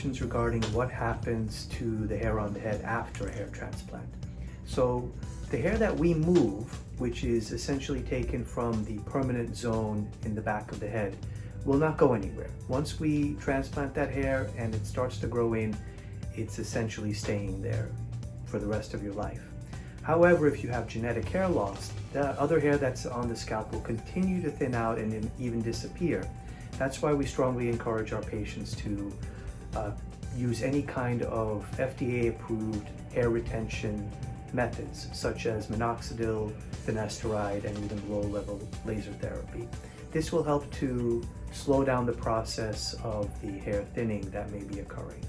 questions regarding what happens to the hair on the head after a hair transplant. So the hair that we move, which is essentially taken from the permanent zone in the back of the head, will not go anywhere. Once we transplant that hair and it starts to grow in, it's essentially staying there for the rest of your life. However, if you have genetic hair loss, the other hair that's on the scalp will continue to thin out and even disappear. That's why we strongly encourage our patients to use any kind of FDA-approved hair retention methods, such as minoxidil, finasteride, and even low-level laser therapy. This will help to slow down the process of the hair thinning that may be occurring.